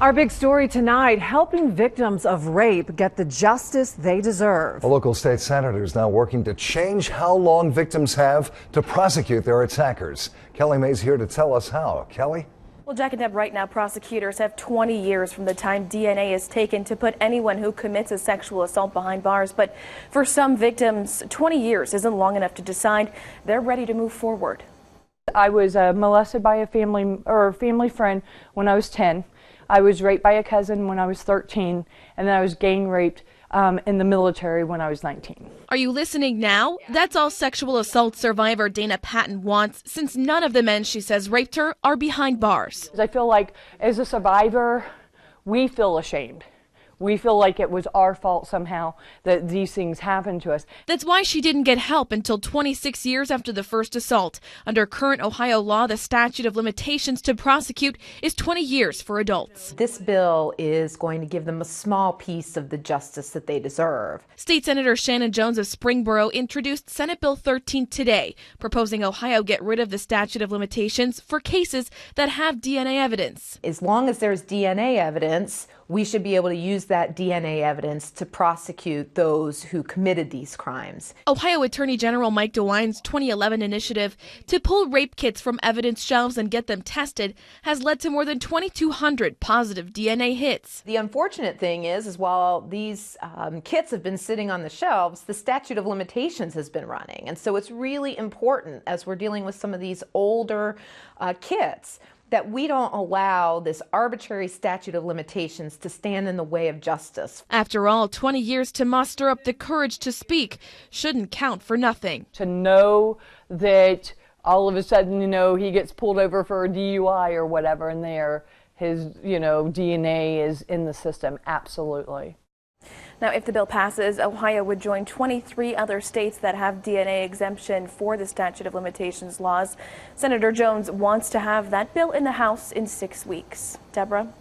Our big story tonight, helping victims of rape get the justice they deserve. A local state senator is now working to change how long victims have to prosecute their attackers. Kelly May's here to tell us how. Kelly? Well, Jack and Deb, right now prosecutors have 20 years from the time DNA is taken to put anyone who commits a sexual assault behind bars. But for some victims, 20 years isn't long enough to decide they're ready to move forward. I was molested by a family friend when I was 10. I was raped by a cousin when I was 13, and then I was gang raped in the military when I was 19. Are you listening now? That's all sexual assault survivor Dana Patton wants, since none of the men she says raped her are behind bars. I feel like as a survivor, we feel ashamed. We feel like it was our fault somehow that these things happened to us. That's why she didn't get help until 26 years after the first assault. Under current Ohio law, the statute of limitations to prosecute is 20 years for adults. This bill is going to give them a small piece of the justice that they deserve. State Senator Shannon of Springboro introduced Senate Bill 13 today, proposing Ohio get rid of the statute of limitations for cases that have DNA evidence. As long as there's DNA evidence, we should be able to use that DNA evidence to prosecute those who committed these crimes. Ohio Attorney General Mike DeWine's 2011 initiative to pull rape kits from evidence shelves and get them tested has led to more than 2,200 positive DNA hits. The unfortunate thing is while these kits have been sitting on the shelves, the statute of limitations has been running. And so it's really important, as we're dealing with some of these older kits, that we don't allow this arbitrary statute of limitations to stand in the way of justice. After all, 20 years to muster up the courage to speak shouldn't count for nothing. To know that all of a sudden, he gets pulled over for a DUI or whatever, and his DNA is in the system, absolutely. Now, if the bill passes, Ohio would join 23 other states that have DNA exemption for the statute of limitations laws. Senator Jones wants to have that bill in the House in 6 weeks. Deborah?